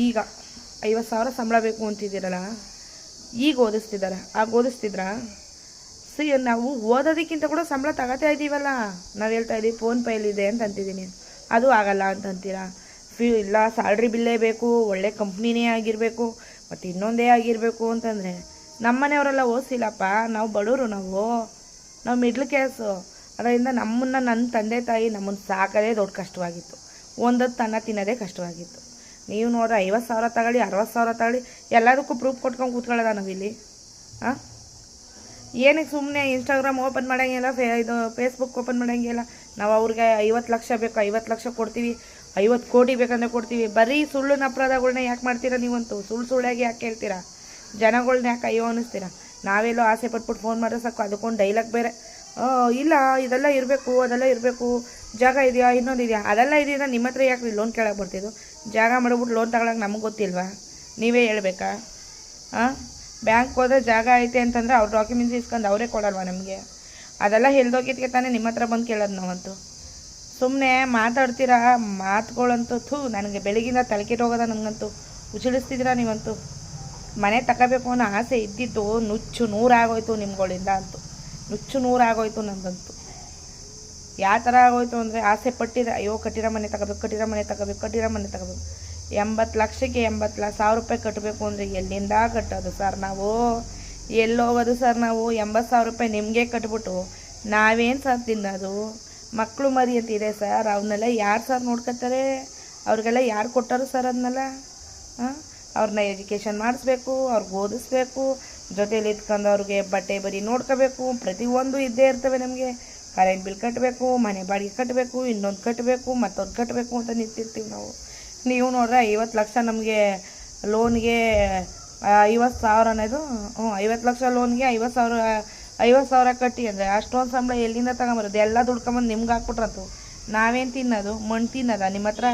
ಈಗ 50,000 ಸಂಬಳ ಬೇಕು ಅಂತಿದ್ದೀರಲ್ಲ, ಈಗ ಓದಿಸ್ತಿದ್ದಾರೆ, ಆಗ ಓದಿಸ್ತಿದ್ರಾ? ನಾವು ಓದೋದಕ್ಕಿಂತ ಕೂಡ ಸಂಬಳ ತಗೋತಾ ಇದ್ದೀವಲ್ಲ. ನಾವು ಹೇಳ್ತಾ ಇದ್ದೀವಿ ಫೋನ್ ಪೇಲಿದೆ ಅಂತ ಅಂತಿದ್ದೀನಿ, ಅದು ಆಗಲ್ಲ ಅಂತ ಅಂತೀರಾ. ಇಲ್ಲ ಸ್ಯಾಲ್ರಿ ಬಿಲ್ಲೇ ಬೇಕು, ಒಳ್ಳೆ ಕಂಪ್ನಿನೇ ಆಗಿರಬೇಕು, ಮತ್ತು ಇನ್ನೊಂದೇ ಆಗಿರಬೇಕು ಅಂತಂದರೆ ನಮ್ಮನೆಯವರೆಲ್ಲ ಓದಿಸಿಲ್ಲಪ್ಪ. ನಾವು ಬಡವರು, ನಾವು ಮಿಡ್ಲ್ ಕ್ಲಾಸು. ಅದರಿಂದ ನನ್ನ ತಂದೆ ತಾಯಿ ನಮ್ಮನ್ನು ಸಾಕೋದೇ ದೊಡ್ಡ ಕಷ್ಟವಾಗಿತ್ತು. ಒಂದೊತ್ತು ಅನ್ನ ತಿನ್ನೋದೇ ಕಷ್ಟವಾಗಿತ್ತು. ನೀವು ನೋಡ್ರೆ 50,000 ತಗೊಳ್ಳಿ, 60,000 ತಗೊಳ್ಳಿ, ಎಲ್ಲದಕ್ಕೂ ಪ್ರೂಫ್ ಕೊಟ್ಕೊಂಡು ಕೂತ್ಕೊಳ್ಳೋದ ನಾವಿಲ್ಲಿ? ಹಾಂ, ಏನಕ್ಕೆ ಸುಮ್ಮನೆ ಇನ್ಸ್ಟಾಗ್ರಾಮ್ ಓಪನ್ ಮಾಡೋಂಗಿಲ್ಲ, ಇದು ಫೇಸ್ಬುಕ್ ಓಪನ್ ಮಾಡೋಂಗಿಲ್ಲ? ನಾವು ಅವ್ರಿಗೆ 50 ಲಕ್ಷ ಬೇಕು, 50 ಲಕ್ಷ ಕೊಡ್ತೀವಿ, 50 ಕೋಟಿ ಬೇಕಂದ್ರೆ ಕೊಡ್ತೀವಿ. ಬರೀ ಸುಳ್ಳಿನ ಅಪರಾಧಗಳ್ನ ಯಾಕೆ ಮಾಡ್ತೀರಾ ನೀವಂತೂ? ಸುಳ್ಳಾಗಿ ಯಾಕೆ ಹೇಳ್ತೀರಾ? ಜನಗಳ್ನ ಯಾಕೆ ಅಯ್ಯೋ ಅನ್ನಿಸ್ತೀರಾ? ನಾವೆಲ್ಲೋ ಆಸೆ ಪಟ್ಬಿಟ್ಟು ಫೋನ್ ಮಾಡಿದ್ರೆ ಸಾಕು, ಅದಕ್ಕೊಂದು ಡೈಲಾಗ್ ಬೇರೆ. ಇಲ್ಲ ಇದೆಲ್ಲ ಇರಬೇಕು, ಅದೆಲ್ಲ ಇರಬೇಕು, ಜಾಗ ಇದೆಯಾ, ಇನ್ನೊಂದು ಇದೆಯಾ? ಅದೆಲ್ಲ ಇದೆಯಾ? ನಿಮ್ಮ ಹತ್ರ ಯಾಕೆ ಲೋನ್ ಕೇಳಕ್ಕೆ ಬರ್ತಿದ್ದು? ಜಾಗ ಮಾಡಿಬಿಟ್ಟು ಲೋನ್ ತಗೊಳಕ್ಕೆ ನಮಗೆ ಗೊತ್ತಿಲ್ವಾ? ನೀವೇ ಹೇಳ್ಬೇಕಾ? ಬ್ಯಾಂಕ್ ಹೋದ್ರೆ ಜಾಗ ಐತೆ ಅಂತಂದರೆ ಅವ್ರ ಡಾಕ್ಯುಮೆಂಟ್ಸ್ ಇಸ್ಕೊಂಡು ಅವರೇ ಕೊಡಲ್ವಾ ನಮಗೆ? ಅದೆಲ್ಲ ಹೇಳ್ದೋಗಿದ್ದಕ್ಕೆ ತಾನೇ ನಿಮ್ಮ ಹತ್ರ ಬಂದು ಕೇಳೋದು ನಾವಂತೂ. ಸುಮ್ಮನೆ ಮಾತಾಡ್ತೀರಾ ಮಾತುಗಳಂತೂ ನನಗೆ ಬೆಳಗಿಂದ ತಲೆಕೆಟ್ಟೋಗೋದ. ನನಗಂತೂ ಉಚಿಳಿಸ್ತಿದ್ದೀರಾ ನೀವಂತೂ. ಮನೆ ತಗೋಬೇಕು ಅನ್ನೋ ಆಸೆ ಇದ್ದಿದ್ದು ನುಚ್ಚು ನೂರಾಗೋಯ್ತು ನಿಮ್ಗಳಿಂದ ಅಂತೂ. ನುಚ್ಚು ನೂರಾಗೋಯ್ತು ನನ್ನದಂತೂ. ಯಾವ ಥರ ಆಗೋಯ್ತು ಅಂದರೆ, ಆಸೆ ಪಟ್ಟಿದೆ, ಅಯ್ಯೋ ಕಟ್ಟಿರೋ ಮನೆ ತಗೋಬೇಕು, 80 ಲಕ್ಷಕ್ಕೆ 80,000 ರೂಪಾಯಿ ಕಟ್ಟಬೇಕು ಅಂದರೆ ಎಲ್ಲಿಂದ ಕಟ್ಟೋದು ಸರ್? ನಾವು ಎಲ್ಲೋಗೋದು ಸರ್? ನಾವು 80,000 ರೂಪಾಯಿ ನಿಮಗೆ ಕಟ್ಬಿಟ್ಟು ನಾವೇನು ಸರ್ ತಿನ್ನೋದು? ಮಕ್ಕಳು ಮರಿ ಅಂತಿದೆ ಸರ್, ಅವನ್ನೆಲ್ಲ ಯಾರು ಸರ್ ನೋಡ್ಕೊತಾರೆ? ಅವ್ರಿಗೆಲ್ಲ ಯಾರು ಕೊಟ್ಟರು ಸರ್ ಅದನ್ನೆಲ್ಲ? ಅವ್ರನ್ನ ಎಜುಕೇಷನ್ ಮಾಡಿಸ್ಬೇಕು, ಅವ್ರಿಗೆ ಓದಿಸ್ಬೇಕು, ಜೊತೇಲಿ ಇದ್ಕೊಂಡು ಅವ್ರಿಗೆ ಬಟ್ಟೆ ಬರಿ ನೋಡ್ಕೋಬೇಕು, ಪ್ರತಿಯೊಂದು ಇದ್ದೇ ಇರ್ತವೆ ನಮಗೆ. ಕರೆಂಟ್ ಬಿಲ್ ಕಟ್ಟಬೇಕು, ಮನೆ ಬಾಡಿಗೆ ಕಟ್ಟಬೇಕು, ಇನ್ನೊಂದು ಕಟ್ಟಬೇಕು, ಮತ್ತೊಂದು ಕಟ್ಟಬೇಕು ಅಂತ ನಿಂತಿರ್ತೀವಿ ನಾವು. ನೀವು ನೋಡ್ರೆ 50 ಲಕ್ಷ ನಮಗೆ ಲೋನ್ಗೆ 50,000 ಅನ್ನೋದು, 50 ಲಕ್ಷ ಲೋನ್ಗೆ 50,000 ಕಟ್ಟಿ ಅಂದರೆ ಅಷ್ಟೊಂದು ಸಂಬಳ ಎಲ್ಲಿಂದ ತಗೊಂಬರೋದು? ಎಲ್ಲ ದುಡ್ಕೊಂಬಂದು ನಿಮ್ಗೆ ಹಾಕ್ಬಿಟ್ರಂತು. ನಾವೇನು ತಿನ್ನೋದು? ಮಣ್ಣು ತಿನ್ನೋದ ನಿಮ್ಮ ಹತ್ರ?